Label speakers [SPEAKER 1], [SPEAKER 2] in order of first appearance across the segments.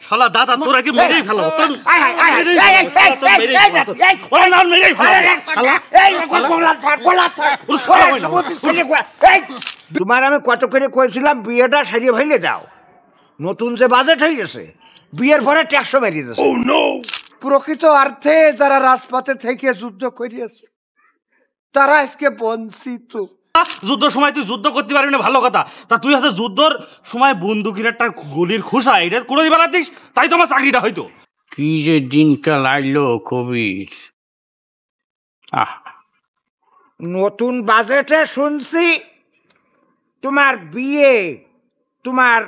[SPEAKER 1] শালা দাদা তোরা কি মেরেই ফেলাবো তোর
[SPEAKER 2] তোমার আমি কত করে কইছিলাম বিয়েটা সারিয়ে ফেলে যাও, নতুন যে বাজেট হয়ে গেছে বিয়ের পরে ট্যাক্সও মেরিয়ে দিয়েছে। প্রকৃত অর্থে যারা রাজপথে থেকে যুদ্ধ করিয়েছে তারা আজকে বঞ্চিত।
[SPEAKER 1] যুদ্ধ সময় তুই যুদ্ধ করতে পারবি না ভালো কথা, তা তুই আছে যুদ্ধর সময় বন্দুকের একটা গুলির খোসা এটা করে দিবার দিস, তাই তো আমার চাকরিটা হয়তো।
[SPEAKER 3] কি যে দিনকাল আইলো কবির।
[SPEAKER 2] নতুন বাজেটে শুনছি তোমার বিয়ে, তোমার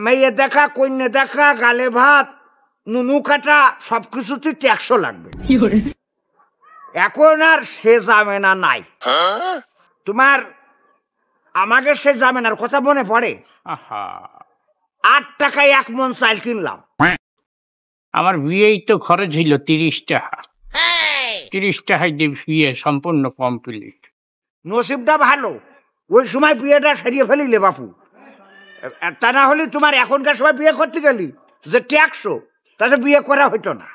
[SPEAKER 2] মেয়ে দেখা, কন্যা দেখা, গালে ভাত, নুনু কাটা সবকিছুতে ট্যাক্সও লাগবে। এখন আর সে জামেনা নাই। তোমার আমাকে সে জামেনার কথা মনে পড়ে? 8 টাকায় 1 মণ চাল কিনলাম।
[SPEAKER 3] আমার বিয়েই তো খরচ হইল 30 টাকা। 30 টাকায় দিয়ে বিয়ে সম্পূর্ণ কমপ্লিট।
[SPEAKER 2] নসিবটা ভালো, ওই সময় বিয়েটা সারিয়ে ফেলিলে বাপু। তা না হলে তোমার এখনকার সময় বিয়ে করতে গেলি যে ট্যাক্সও, তাতে বিয়ে করা হইতো না।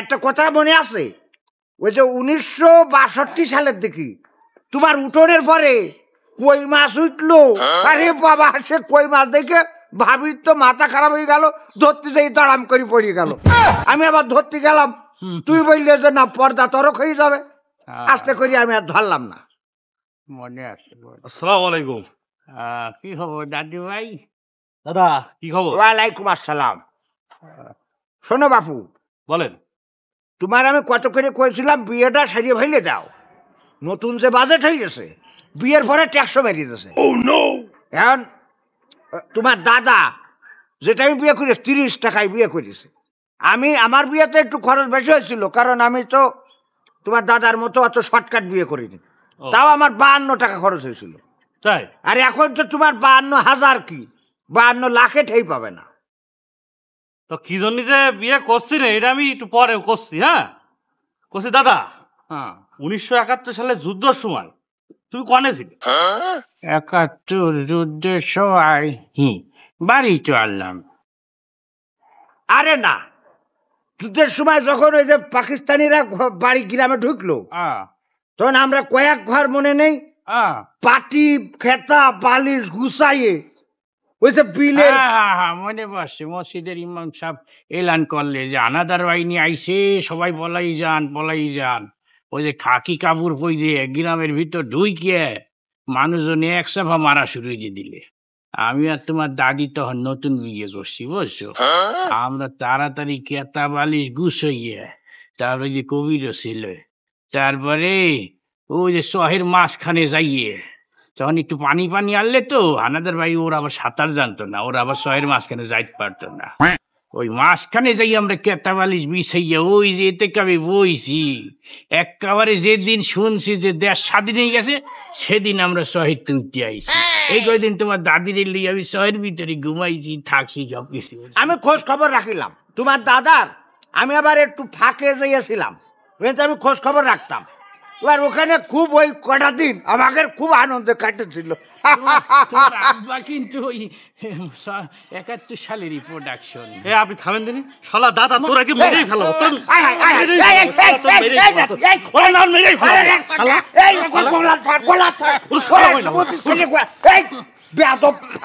[SPEAKER 2] একটা কথা মনে আছে, ওই যে 1962 সালের দিকে তোমার উঠোনের পরে কই মাছ উঠলো। আরে বাবা, সে কই মাছ দেখে ভাবির তো মাথা খারাপ হয়ে গেল, ধরতে যাই দাঁড়াম করে পড়ে গেল। আমি আবার ধরতে গেলাম, তুই বললে যে না পর্দা তরক হয়ে যাবে, আস্তে করে আমি আর ধরলাম না।
[SPEAKER 3] মনে আছে।
[SPEAKER 1] আসসালামু আলাইকুম।
[SPEAKER 3] কি খবর দাদু ভাই?
[SPEAKER 1] দাদা কি খবর?
[SPEAKER 2] ওয়ালাইকুম আসসালাম। শোনো বাপু,
[SPEAKER 1] বলেন।
[SPEAKER 2] তোমার আমি কত করে কইছিলাম বিয়েটা সারিয়ে ফেলে যাও, নতুন যে বাজেট হয়ে গেছে বিয়ের পরে ট্যাক্সও মেরিয়ে দিয়েছে। এখন তোমার দাদা, যেটা আমি বিয়ে করি 30 টাকায় বিয়ে করেছে। আমার বিয়েতে একটু খরচ বেশি হয়েছিল, কারণ আমি তো তোমার দাদার মতো অত শর্টকাট বিয়ে করিনি। তাও আমার 52 টাকা খরচ হয়েছিল।
[SPEAKER 1] তাই?
[SPEAKER 2] আর এখন তো তোমার 52,000 কি 52 লাখে ঠেই পাবে না।
[SPEAKER 1] তো কি জন্য যে বিয়ে করছি না এটা আমি একটু পরে করছি। করছি দাদা। 1971 সালে যুদ্ধের সময় তুমি কনে ছিলে?
[SPEAKER 3] 71 যুদ্ধের সময় বাড়ি চললাম।
[SPEAKER 2] আরে না, যুদ্ধের সময় যখন ওই যে পাকিস্তানিরা বাড়ি গ্রামে ঢুকলো, তখন আমরা কয়েক ঘর মনে নেই পাটি খেতা বালিশ গুছাইয়ে ওই যে বিলের।
[SPEAKER 3] মনে পড়ছে, মসজিদের ইমাম সাহেব এলান করলে যে আনাদার বাহিনী আইছে, সবাই বলাই যান। ওই যে খাকি কাপড় পরে গ্রামের ভিতর ঢুকিয়ে মানুষজন এক সাফা মারা শুরু হয়ে দিলে। আমি আর তোমার দাদি তখন নতুন বিয়ে করছি, বুঝছো? আমরা তাড়াতাড়ি কেতা বালিশ গুছাইয়ে, তারপরে যে কবিরও ছিল, তারপরে ওই যে শহের মাঝখানে যাইয়ে তখন একটু পানি আনলে তো আনাদের ভাই ওরা আবার সাঁতার জানতো না, ওরা আবার শহের মাঝখানে যাইতে পারতো না। ওই মাঝখানে যাই আমরা কেতা বালিশ বিছাইয়া ওই যে এতে আমি বইছি। একেবারে যেদিন শুনছি যে দেশ স্বাধীন হয়ে গেছে সেদিন আমরা শহীদ তুলতে আইছি। এই কয়দিন তোমার দাদির লিয়ে আমি শহরের ভিতরে ঘুমাইছি, থাকছি, সবকিছু
[SPEAKER 2] আমি খোঁজ খবর রাখিলাম তোমার দাদার। আমি আবার একটু ফাঁকে যাইয়াছিলাম, আমি খোঁজ খবর রাখতাম। এবার ওখানে খুব ওই কটা দিন আমাকে খুব আনন্দে কাটেছিল।
[SPEAKER 3] কিন্তু ওই 71 সালেরই প্রোডাকশন।
[SPEAKER 1] আপনি থামেন দিনি, শালা দাদা তোরা কি মেরেই ফেলাবো তোর।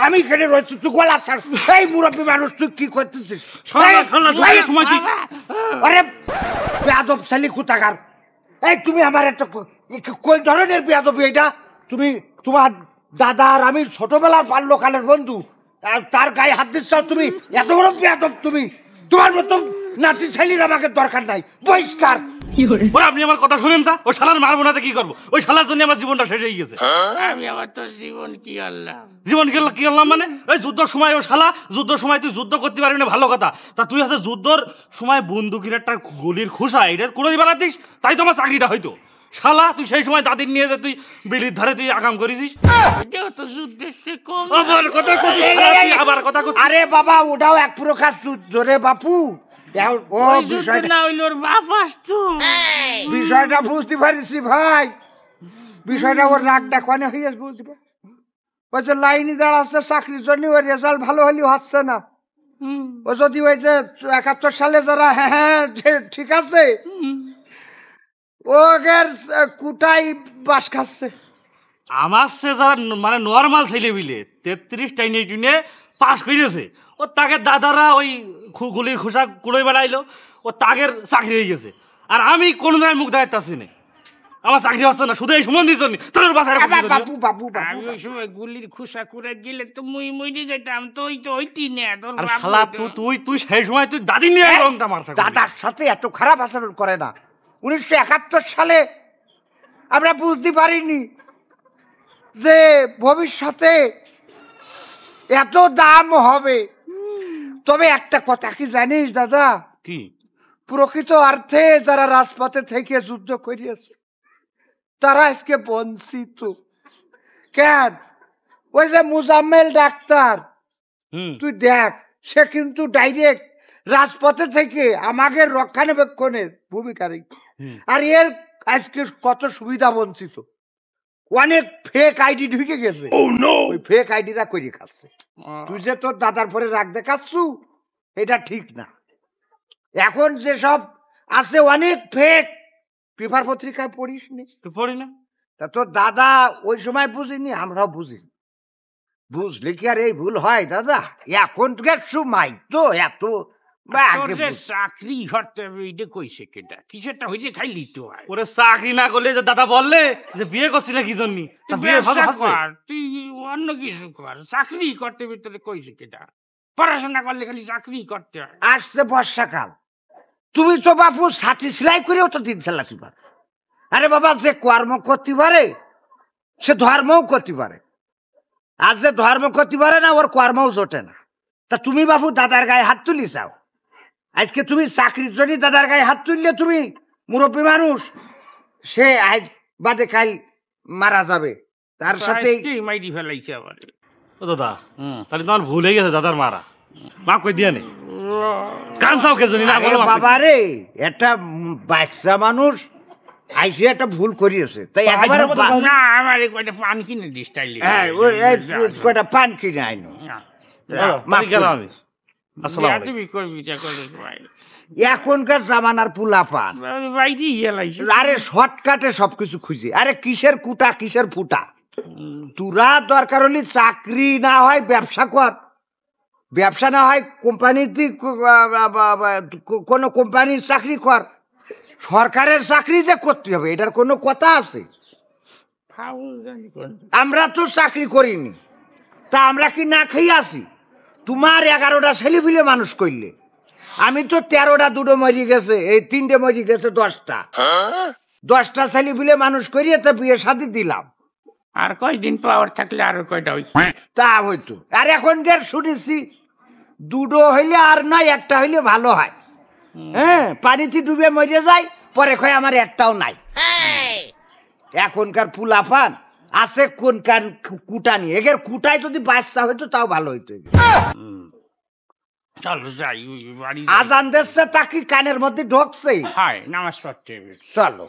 [SPEAKER 2] আমি এখানে রয়েছি, তুই গোলা ছাড়। এই মুরব্বী মানুষ, তুই কি করতেছিস? আরে বেয়াদব ছেলে কোথাকার! এই তুমি আমার একটা কোন ধরনের বেয়াদবি এটা? তুমি তোমার দাদা আর আমি ছোটবেলার বাল্যকালের বন্ধু, তার গায়ে হাত দিচ্ছ তুমি? এত বড় বেয়াদব তুমি! তোমার মতো নাতি ছেলের আমাকে দরকার নাই, বহিষ্কার।
[SPEAKER 1] আপনি আমার কথা শুনেন তা, ওই শালার মারবো না কি করবো? ওই শালার জন্য আমার জীবনটা শেষ হয়ে গেছে।
[SPEAKER 3] আমি আবার তোর জীবন কি করলাম?
[SPEAKER 1] জীবন কি করলাম মানে ওই যুদ্ধের সময়, ও শালা যুদ্ধের সময় তুই যুদ্ধ করতে পারবি না ভালো কথা, তা তুই আছে যুদ্ধর সময় বন্দুকের একটা গুলির খোসা এটা করে দিবার দিস, তাই তো আমার চাকরিটা হয়তো। শালা তুই সেই সময় দাদির নিয়ে যে তুই বিলির ধারে তুই আকাম করেছিস। আবার কথা।
[SPEAKER 2] আরে বাবা, ওটাও এক প্রকার যুদ্ধ রে বাপু। বিষয়টা বুঝতে পারিস ভাই, বিষয়টা ওর রাগটা কনে হয়ে বুঝতে পার। লাইনে দাঁড়াচ্ছে চাকরির জন্য, ওর রেজাল্ট ভালো হলেও হচ্ছে না, ও যদি ওই যে 71 সালে যারা হ্যাঁ হ্যাঁ ঠিক আছে ওগের কুটাই বাস খাচ্ছে।
[SPEAKER 1] আমার সে যারা মানে নর্মাল ছেলে বিলে 33 টাইনে টুনে পাস করেছে ও তাকে দাদারা ওই গুলির খোসা কুড়োই বেড়াইলো ও তাগের চাকরি হয়ে গেছে আর আমি কোনো জায়গায় মুখ দেখাইতেছি না আমার চাকরি হচ্ছে না শুধু এই সময় দিচ্ছ তোর বাসায়
[SPEAKER 2] বাবু বাবু
[SPEAKER 3] আমি ওই সময় গুলির খুসা করে গেলে তো মুই মরে যেতাম তো ওই তো ওইটি না তোর
[SPEAKER 1] আর
[SPEAKER 3] বাপ
[SPEAKER 1] শালা
[SPEAKER 3] হইতো।
[SPEAKER 1] তুই সেই সময় তুই দাদি নিয়ে রংটা মারছ
[SPEAKER 2] দাদার সাথে এত খারাপ আচরণ করে না। 1971 সালে আমরা বুঝতে পারিনি যে ভবিষ্যতে এত দাম হবে। তবে একটা কথা কি জানিস দাদা,
[SPEAKER 1] কি
[SPEAKER 2] প্রকৃত অর্থে যারা রাজপথে থেকে যুদ্ধ করিয়েছে তারা আজকে বঞ্চিত। কেন? ওই যে মুজাম্মেল ডাক্তার তুই দেখ, সে কিন্তু ডাইরেক্ট রাজপথে থেকে আমাদের রক্ষণাবেক্ষণের ভূমিকা রেখে আর এর আজকে কত সুবিধা বঞ্চিত। অনেক ফেক আইডি ঢুকে গেছে, ওই ফেক আইডিরা করে খাচ্ছে। তুই যে তোর দাদার পরে রাগ দেখাচ্ছু এটা ঠিক না। এখন যেসব আছে অনেক ফেক, পেপার পত্রিকায় পড়িস নি?
[SPEAKER 1] তুই পড়ি না?
[SPEAKER 2] তা তোর দাদা ওই সময় বুঝিনি, আমরাও বুঝিনি। বুঝলে কি আর এই ভুল হয় দাদা? এখনকার সময় তো এত
[SPEAKER 3] তোর যে চাকরি করতে হবে এটা কইছে কেটা কিসেরটা হইছে খাইলি তো হয়
[SPEAKER 1] ওরে চাকরি না করলে যে দাদা বললে যে বিয়ে করছি না কি জন্য বিয়ে
[SPEAKER 3] ব্যবসা কর, তুই অন্য কিছু কর, চাকরি করতে ভিতরে কইছে কেটা? পড়াশোনা করলে খালি চাকরি করতে হয়।
[SPEAKER 2] আসছে বর্ষাকাল, তুমি তো বাপু ছাতি সেলাই করেও তো দিন চালাতে পারো। আরে বাবা, যে কর্ম করতে পারে সে ধর্মও করতে পারে, আর যে ধর্ম করতে পারে না ওর কর্মও জোটে না। তা তুমি বাপু দাদার গায়ে হাত তুলি চাও? আজকে তুমি চাকরির জন্য দাদার গায়ে হাত তুললে তুমি মুরব্বী মানুষ, সে আজ বাদে কাল মারা যাবে। তার সাথে
[SPEAKER 3] মাইরি ফেলাইছে আবার।
[SPEAKER 1] ও দাদা তাহলে তোমার ভুল হয়ে গেছে, দাদার মারা মাফ করে দিয়ে নেই কান চাও কে জানি না।
[SPEAKER 2] বাবা রে, একটা বাচ্চা মানুষ আইসে একটা ভুল করিয়েছে, তাই একবারে
[SPEAKER 3] না আমার কয়টা পান কিনে দিস তাইলে।
[SPEAKER 2] হ্যাঁ, ওই কয়টা পান কিনে আইনো।
[SPEAKER 1] আমি আসসালামু আলাইকুম।
[SPEAKER 2] এখনকার জামানার পুলা পান আরে শর্টকাটে সবকিছু খুঁজে। আরে কিসের কুটা কিসের ফুটা? তোরা দরকার হলে চাকরি না হয় ব্যবসা কর, ব্যবসা না হয় কোম্পানিতে কোনো কোম্পানির চাকরি কর। সরকারের চাকরি যে করতে হবে এটার কোনো কথা আছে? আমরা তো চাকরি করিনি, তা আমরা কি না খেয়ে আসি? তোমার 11টা ছেলে ফিলে মানুষ করলে, আমি তো 13টা, 2টো মরি গেছে, এই 3টে মরি গেছে, 10টা ছেলে ফিলে মানুষ করিয়ে তো বিয়ে শাদী দিলাম।
[SPEAKER 3] আর কয়দিন পাওয়ার থাকলে আরো কয়টা
[SPEAKER 2] তা হইতো। আর এখনকার শুনেছি 2টো হইলে আর নয়, একটা হইলে ভালো হয়। হ্যাঁ, পানিতে ডুবে মরে যায়, পরে কয় আমার একটাও নাই। এখনকার পুলাফান আছে কোন কান কুটা নিয়ে, এগের কুটায় যদি বাচ্চা হইতো তাও ভালো হইতো।
[SPEAKER 3] চলো যাই বাড়ি।
[SPEAKER 2] আজান দিচ্ছে তা কি কানের মধ্যে ঢোকছে?
[SPEAKER 3] হয় নামাজ পড়তে।
[SPEAKER 2] চলো।